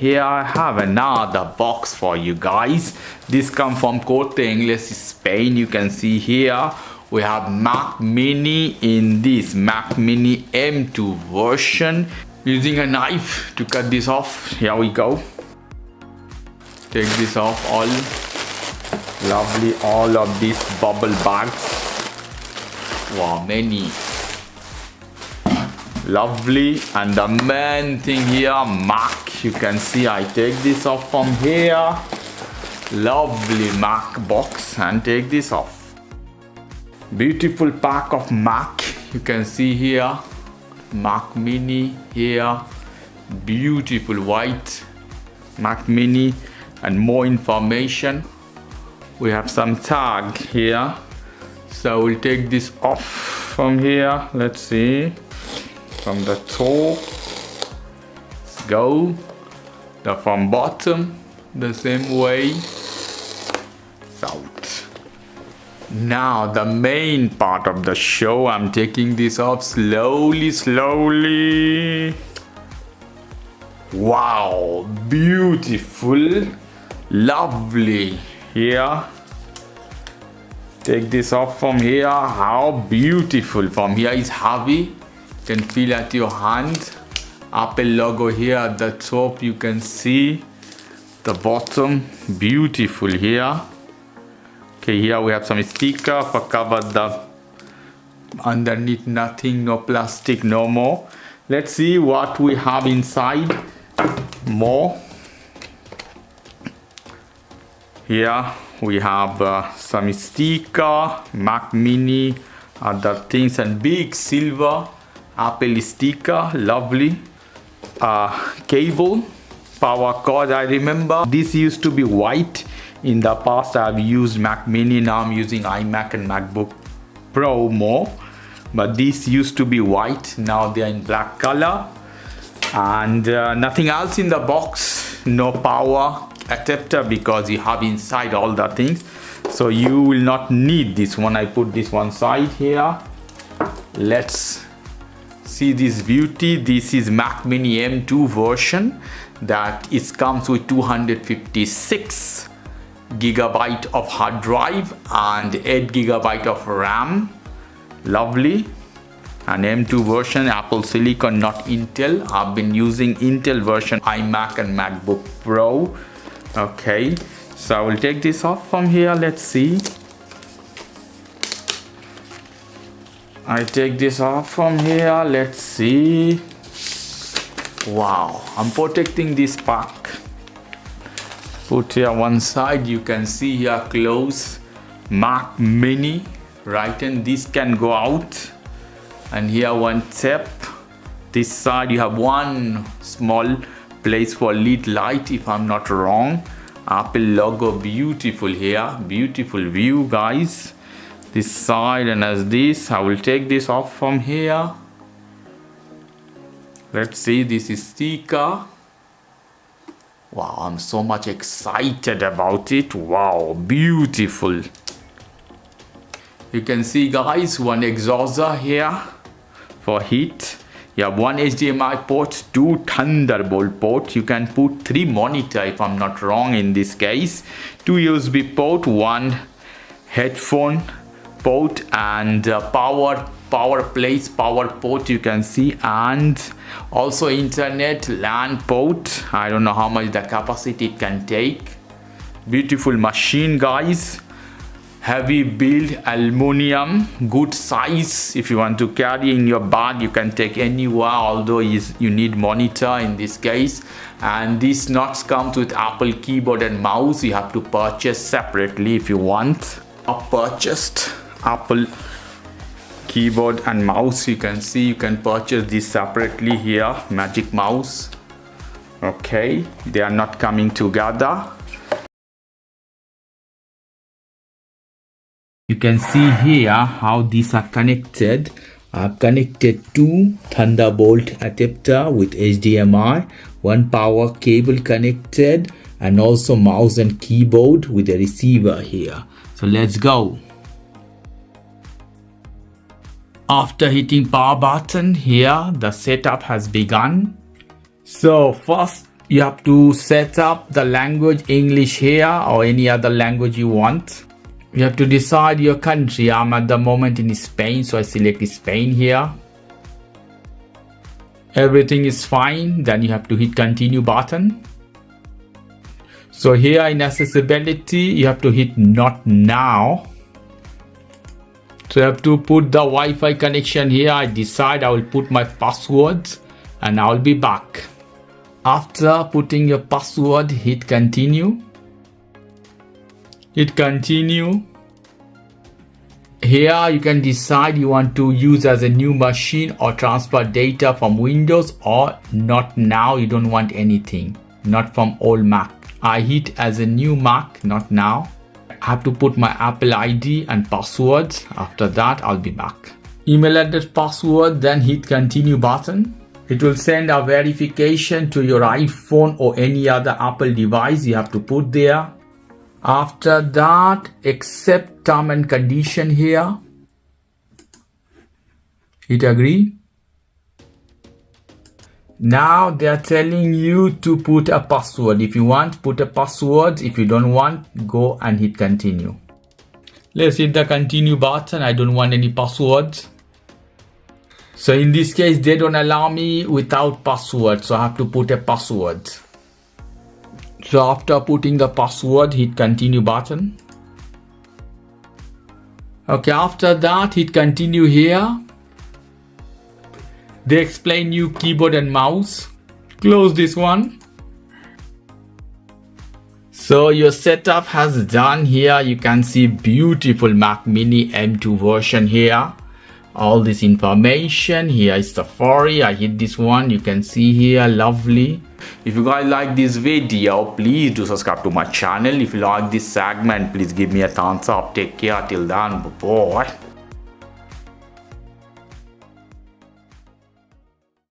here I have another box for you guys. This comes from Corte Inglés, Spain. You can see here we have Mac Mini in this Mac Mini M2 version. Using a knife to cut this off. Here we go. Take this off. All lovely, all of these bubble bags. Wow, many. Lovely. And the main thing here, Mac. You can see I take this off from here. Lovely Mac box and take this off. Beautiful pack of Mac. You can see here. Mac Mini here. Beautiful white Mac Mini. And more information. We have some tag here. So we'll take this off from here. Let's see. From the top. Let's go. The from bottom. The same way. Out. Now the main part of the show. I'm taking this off slowly. Wow. Beautiful. Lovely. Here. Take this off from here. How beautiful. From here is heavy. You can feel at your hand. Apple logo here at the top. You can see the bottom. Beautiful here. Okay, here we have some sticker for cover the underneath. Nothing, no plastic, no more. Let's see what we have inside. More. Here we have some sticker, Mac Mini, other things, and big silver Apple sticker. Lovely. Cable, power cord. I remember this used to be white. In the past I've used Mac Mini. Now I'm using iMac and MacBook Pro more. But this used to be white. Now they're in black color. And nothing else in the box. No power adapter because you have inside all the things. So you will not need this one. I put this one side here. Let's see this beauty. This is Mac Mini M2 version. That it comes with 256 gigabyte of hard drive and 8 gigabyte of RAM. Lovely. An M2 version, Apple Silicon, not Intel. I've been using Intel version iMac and MacBook Pro. Okay, so I will take this off from here. Let's see. I take this off from here. Let's see. Wow, I'm protecting this pack. Put here one side. You can see here close Mac Mini, right? And this can go out. And here one tap. This side you have one small place for lead light, if I'm not wrong. Apple logo, beautiful here. Beautiful view, guys. This side, and as this, I will take this off from here. Let's see, this is sticker. Wow, I'm so much excited about it. Wow, beautiful. You can see, guys, one exhauster here for heat. You have one HDMI port, 2 Thunderbolt port. You can put 3 monitor if I'm not wrong in this case. 2 USB port, 1 headphone port, and power port you can see, and also internet LAN port. I don't know how much the capacity it can take. Beautiful machine, guys. Heavy build, aluminum, good size. If you want to carry in your bag, you can take anywhere, although you need monitor in this case. And this nuts comes with Apple keyboard and mouse. You have to purchase separately if you want. Purchased Apple keyboard and mouse. You can see you can purchase this separately here. Magic mouse. Okay, they are not coming together. You can see here how these are connected. Connected to Thunderbolt adapter with HDMI, one power cable connected, and also mouse and keyboard with a receiver here. So let's go. After hitting power button here, the setup has begun. So first You have to set up the language English here or any other language you want. You have to decide your country. I'm at the moment in Spain, so I select Spain here. Everything is fine. Then you have to hit continue button. So here in accessibility, you have to hit not now. So you have to put the Wi-Fi connection here. I decide I will put my passwords and I'll be back. After putting your password, hit continue. Hit continue. Here you can decide you want to use as a new machine or transfer data from Windows or not now. You don't want anything, not from old Mac. I hit as a new Mac, not now. I have to put my Apple ID and passwords. After that, I'll be back. Email address, password, then hit continue button. It will send a verification to your iPhone or any other Apple device you have to put there. After that, accept term and condition here. Hit agree. Now they are telling you to put a password. If you want, put a password. If you don't want, go and hit continue. Let's hit the continue button. I don't want any passwords. So in this case, they don't allow me without password. So I have to put a password. So after putting the password, hit continue button. Okay, after that, hit continue here. They explain you keyboard and mouse. Close this one. So your setup has done here. You can see beautiful Mac Mini M2 version here. All this information. Here is Safari. I hit this one. You can see here, lovely. If you guys like this video, please do subscribe to my channel. If you like this segment, please give me a thumbs up. Take care till then. Bye bye.